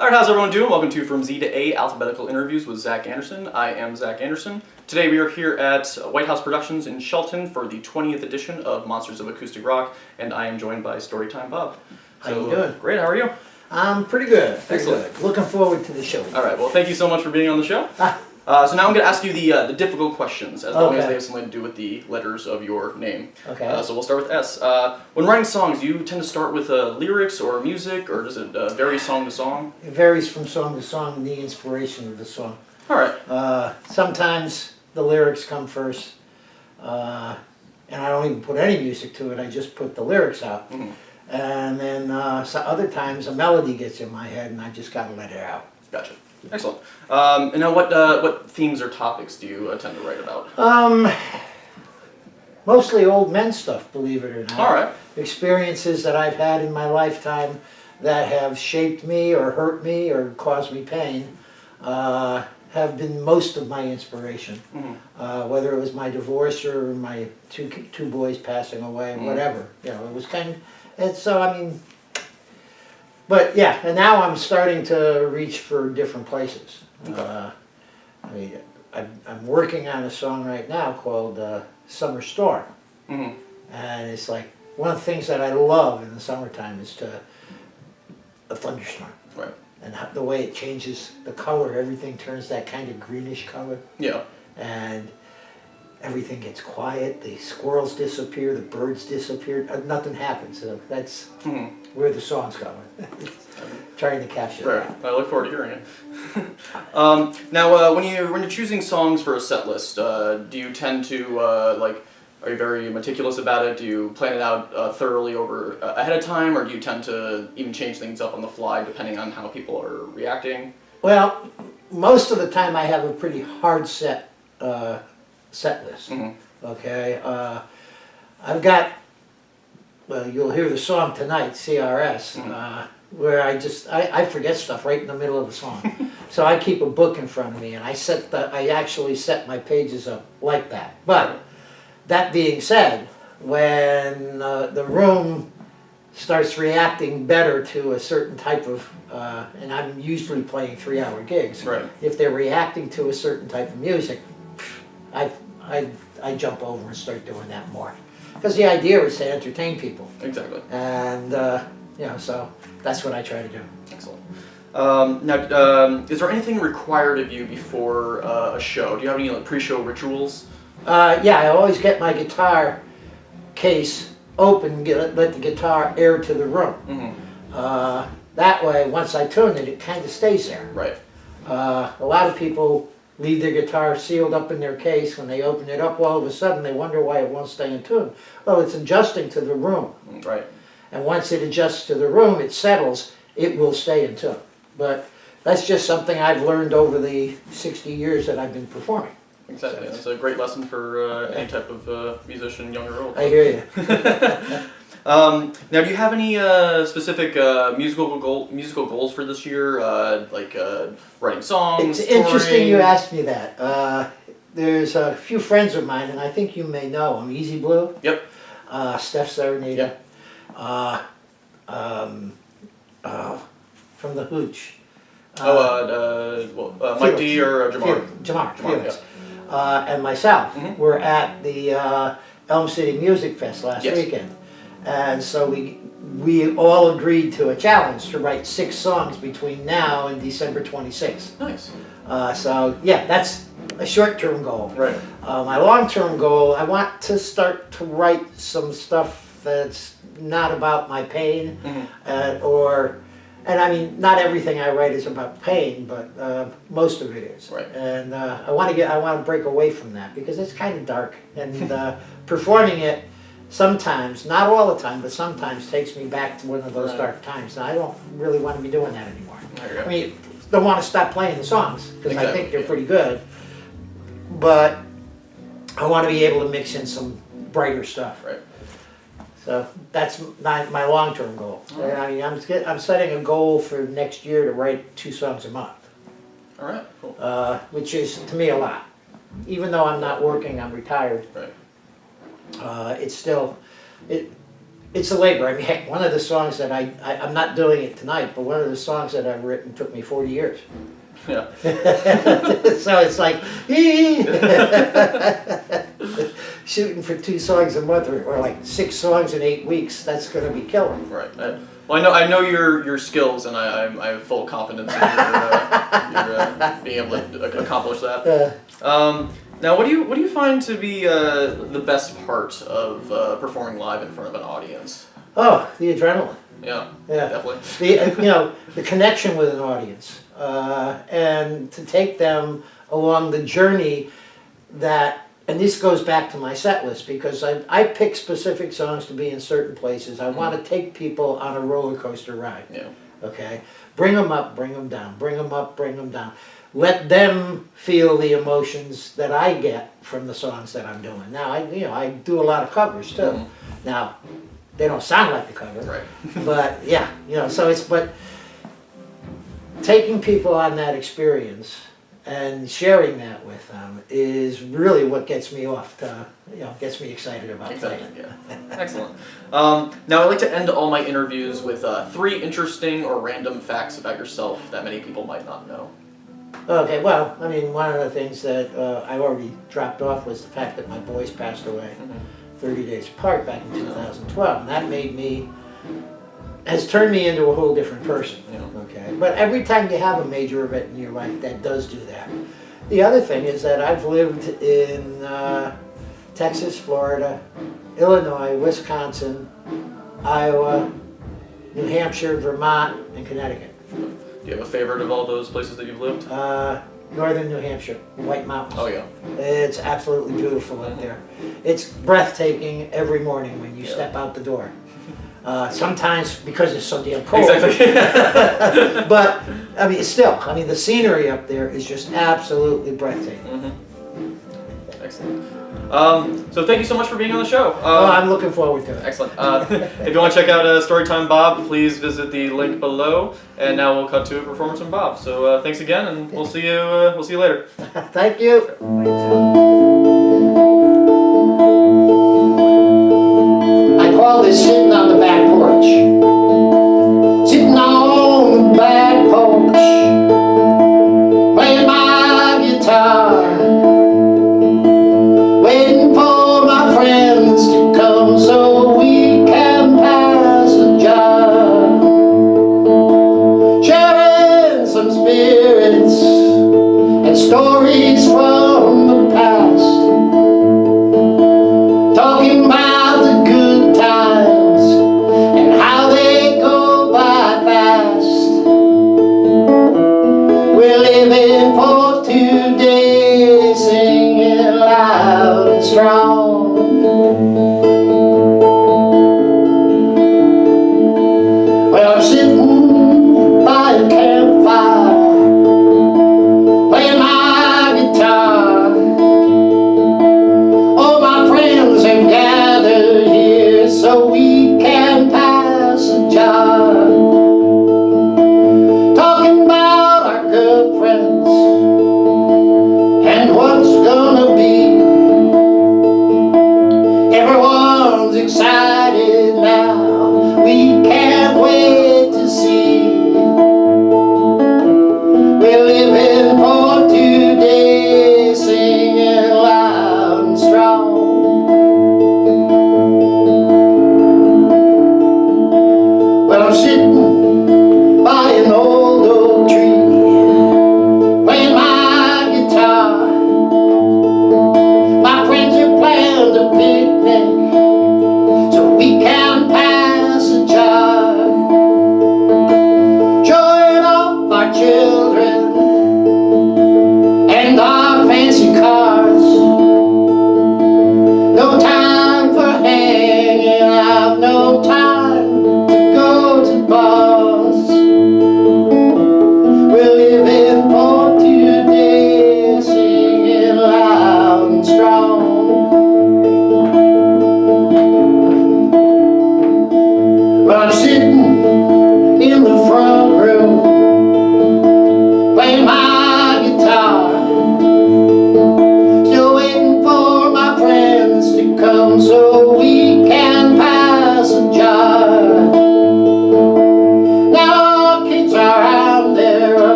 Alright, how's everyone doing? Welcome to From Z to A Alphabetical Interviews with Zach Andersen. I am Zach Andersen. Today we are here at White House Productions in Shelton for the 20th edition of Monsters of Acoustic Rock, and I am joined by Storytime Bob. How you doing? Great, how are you? I'm pretty good. Excellent. Good. Looking forward to the show. Alright, well thank you so much for being on the show. So now I'm going to ask you the difficult questions, as long as they have something to do with the letters of your name. Okay. So we'll start with S. When writing songs, do you tend to start with lyrics or music, or does it vary song to song? It varies from song to song, the inspiration of the song. Alright. Sometimes the lyrics come first, and I don't even put any music to it, I just put the lyrics out. Mm-hmm. And then so other times a melody gets in my head and I just got to let it out. Gotcha. Excellent. And now what themes or topics do you tend to write about? Mostly old men stuff, believe it or not. Alright. Experiences that I've had in my lifetime that have shaped me or hurt me or caused me pain have been most of my inspiration. Mm-hmm. Whether it was my divorce or my two boys passing away, whatever. You know, it was kind of, and so I mean, but yeah, and now I'm starting to reach for different places. Okay. I mean, I'm working on a song right now called Summer Storm. Mm-hmm. And it's like, one of the things that I love in the summertime is a thunderstorm. Right. And the way it changes the color, everything turns that kind of greenish color. Yeah. And everything gets quiet, the squirrels disappear, the birds disappear, nothing happens. So that's where the song's going. Trying to capture that. I look forward to hearing it. Now, when you're choosing songs for a set list, do you tend to are you very meticulous about it? Do you plan it out thoroughly over ahead of time, or do you tend to even change things up on the fly depending on how people are reacting? Well, most of the time I have a pretty hard set list. Okay, I've got. Well, you'll hear the song tonight, CRS, where I forget stuff right in the middle of the song. So I keep a book in front of me, and I actually set my pages up like that. But that being said, when the room starts reacting better to a certain type of, and I'm usually playing 3-hour gigs. Right. If they're reacting to a certain type of music, I jump over and start doing that more. Because the idea is to entertain people. Exactly. And, you know, so that's what I try to do. Excellent. Now, is there anything required of you before a show? Do you have any pre-show rituals? Yeah, I always get my guitar case open, let the guitar air to the room. That way, once I tune it, it kind of stays there. Right. A lot of people leave their guitar sealed up in their case. When they open it up, all of a sudden they wonder why it won't stay in tune. Well, it's adjusting to the room. Right. And once it adjusts to the room, it settles, it will stay in tune. But that's just something I've learned over the 60 years that I've been performing. Exactly. It's a great lesson for any type of musician, young or old. I hear you. Now, do you have any specific musical goals for this year, like writing songs? It's interesting you asked me that. There's a few friends of mine, and I think you may know them. Easy Blue. Yep. Steph Serenada. Yep. From the Hooch. Mike D or Jamar? Jamar, Felix. Yeah. And myself were at the Elm City Music Fest last weekend. And so we all agreed to a challenge to write 6 songs between now and December 26th. Nice. So yeah, that's a short-term goal. Right. My long-term goal, I want to start to write some stuff that's not about my pain, and I mean, not everything I write is about pain, but most of it is. Right. And I want to break away from that because it's kind of dark, and performing it sometimes, not all the time, but sometimes takes me back to one of those dark times. And I don't really want to be doing that anymore. I mean, don't want to stop playing the songs because I think they're pretty good, but I want to be able to mix in some brighter stuff. Right. So that's my long-term goal. Right. I mean, I'm setting a goal for next year to write 2 songs a month. All right. Cool. Which is to me a lot. Even though I'm not working, I'm retired. Right. It's still it's a labor. I mean, heck, one of the songs that I'm not doing it tonight, but one of the songs that I've written took me 40 years. Yeah. So it's like, shooting for 2 songs a month or like 6 songs in 8 weeks, that's going to be killer. Right. Well, I know your skills, and I have full confidence in your being able to accomplish that. Now, what do you find to be the best part of performing live in front of an audience? Oh, the adrenaline. Yeah. Yeah. Definitely. The connection with an audience, and to take them along the journey that. And this goes back to my set list, because I pick specific songs to be in certain places. I want to take people on a roller coaster ride. Yeah. Okay? Bring them up, bring them down, bring them up, bring them down. Let them feel the emotions that I get from the songs that I'm doing. Now, I do a lot of covers too. Mm-hmm. Now, they don't sound like the cover. Right. But yeah, but taking people on that experience and sharing that with them is really what gets me gets me excited about Exactly. playing. Yeah. Excellent. Now, I like to end all my interviews with 3 interesting or random facts about yourself that many people might not know. Okay, well, I mean, one of the things that I already dropped off was the fact that my boys passed away 30 days apart back in 2012, and that has turned me into a whole different person. Yeah. Okay, but every time you have a major event in your life, that does do that. The other thing is that I've lived in Texas, Florida, Illinois, Wisconsin, Iowa, New Hampshire, Vermont, and Connecticut. Do you have a favorite of all those places that you've lived? Northern New Hampshire, the White Mountains. Oh yeah. It's absolutely beautiful up there. It's breathtaking every morning when you step out the door. Sometimes because it's so damn cold. Exactly. But I mean, the scenery up there is just absolutely breathtaking. Excellent. So thank you so much for being on the show. I'm looking forward to it. Excellent. If you want to check out Storytime Bob, please visit the link below. And now we'll cut to a performance from Bob. So thanks again, and we'll see you later. Thank you. I call this sitting on the back porch. Sitting on the back porch, playing my guitar, waiting for my friends to come so we can pass a jar, sharing some spirits and stories from